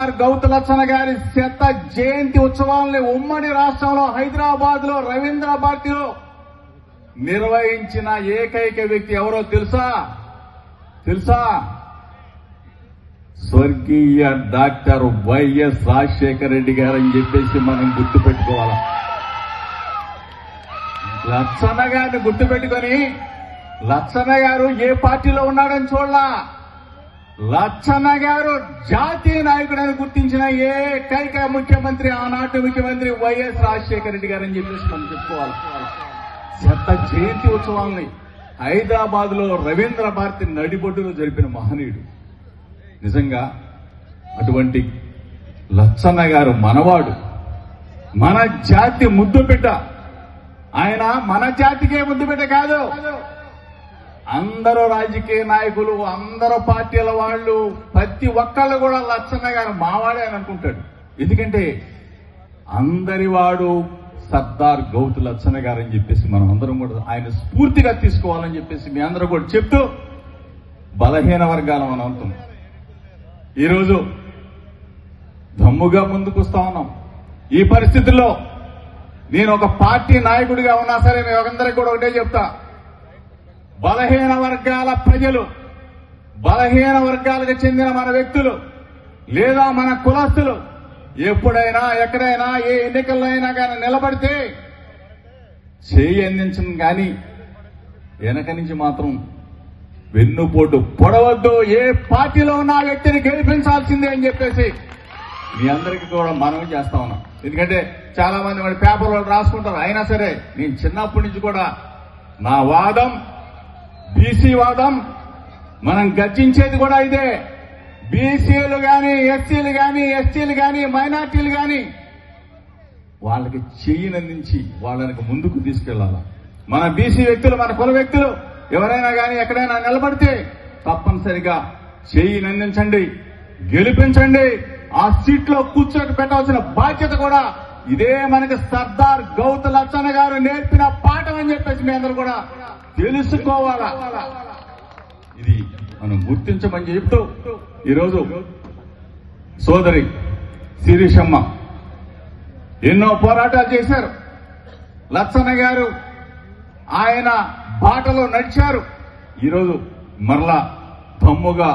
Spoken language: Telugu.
గౌతు లచ్చన్న గారి శత జయంతి ఉత్సవాలని ఉమ్మడి రాష్ట్రంలో హైదరాబాద్ లో రవీంద్ర భారతిలో నిర్వహించిన ఏకైక వ్యక్తి ఎవరో తెలుసా స్వర్గీయ డాక్టర్ వైఎస్ రాజశేఖర రెడ్డి గారని చెప్పేసి మనం గుర్తుపెట్టుకోవాలి. లచ్చన్న గారిని గుర్తుపెట్టుకొని లచ్చన్న గారు ఏ పార్టీలో ఉన్నాడని చూడలా, లచ్చన్న గారు జాతీయ నాయకుడని గుర్తించిన ఏకైక ముఖ్యమంత్రి ఆనాటి ముఖ్యమంత్రి వైఎస్ రాజశేఖర రెడ్డి గారని చెప్పేసి మనం చెప్పుకోవాలి. శత జయంతి ఉత్సవాల్ని హైదరాబాద్ లో రవీంద్ర భారతి నడిబొడ్డులో జరిపిన మహనీయుడు. నిజంగా అటువంటి లచ్చన్న గారు మనవాడు, మన జాతి ముద్దుబిడ్డ. ఆయన మన జాతికే ముద్దుబిడ్డ కాదు, అందరూ రాజకీయ నాయకులు, అందరూ పార్టీల వాళ్ళు, ప్రతి ఒక్కళ్ళు కూడా లచ్చన్న గారు మావాడే అని అనుకుంటాడు. ఎందుకంటే అందరి వాడు సర్దార్ గౌతు లచ్చన్న గారు అని చెప్పేసి మనం అందరం కూడా ఆయన స్ఫూర్తిగా తీసుకోవాలని చెప్పేసి మీ అందరూ కూడా చెప్తూ, బలహీన వర్గాల మనం అంతం ఈరోజు దమ్ముగా ముందుకు వస్తా ఉన్నాం. ఈ పరిస్థితుల్లో నేను ఒక పార్టీ నాయకుడిగా ఉన్నా సరే మీ అందరికీ కూడా ఒకటే చెప్తా, బలహీన వర్గాల ప్రజలు, బలహీన వర్గాలకు చెందిన మన వ్యక్తులు లేదా మన కులస్తులు ఎప్పుడైనా ఎక్కడైనా ఏ ఎన్నికల్లో అయినా కానీ నిలబడితే చేయి అందించను కానీ వెనక నుంచి మాత్రం వెన్నుపోటు పొడవద్దు. ఏ పార్టీలో ఉన్న ఆ వ్యక్తిని గెలిపించాల్సిందే అని చెప్పేసి మీ అందరికీ కూడా మనవి చేస్తా ఉన్నాం. ఎందుకంటే చాలా మంది వాడి పేపర్లో రాసుకుంటారు. అయినా సరే నేను చిన్నప్పటి నుంచి కూడా నా వాదం బీసీ వాదం, మనం గర్జించేది కూడా ఇదే. బీసీలు గాని, ఎస్సీలు గాని, ఎస్టీలు గాని, మైనార్టీలు గాని వాళ్ళకి చెయ్యినందించి వాళ్ళకి ముందుకు తీసుకెళ్లాలి. మన బీసీ వ్యక్తులు, మన కుల వ్యక్తులు ఎవరైనా గాని ఎక్కడైనా నిలబడితే తప్పనిసరిగా చెయ్యినందించండి, గెలిపించండి. ఆ సీట్లో కూర్చోటి పెట్టాల్సిన బాధ్యత కూడా ఇదే మనకి సర్దార్ గౌతు లచ్చన్న గారు నేర్పిన పాఠం అని చెప్పేసి మీ అందరూ కూడా తెలుసుకోవాలా. ఇది మనం గుర్తించమని చెప్తూ ఈరోజు సోదరి శిరీషమ్మ ఎన్నో పోరాటాలు చేశారు. లచ్చన్న గారు ఆయన బాటలో నడిచారు. ఈరోజు మరలా దమ్ముగా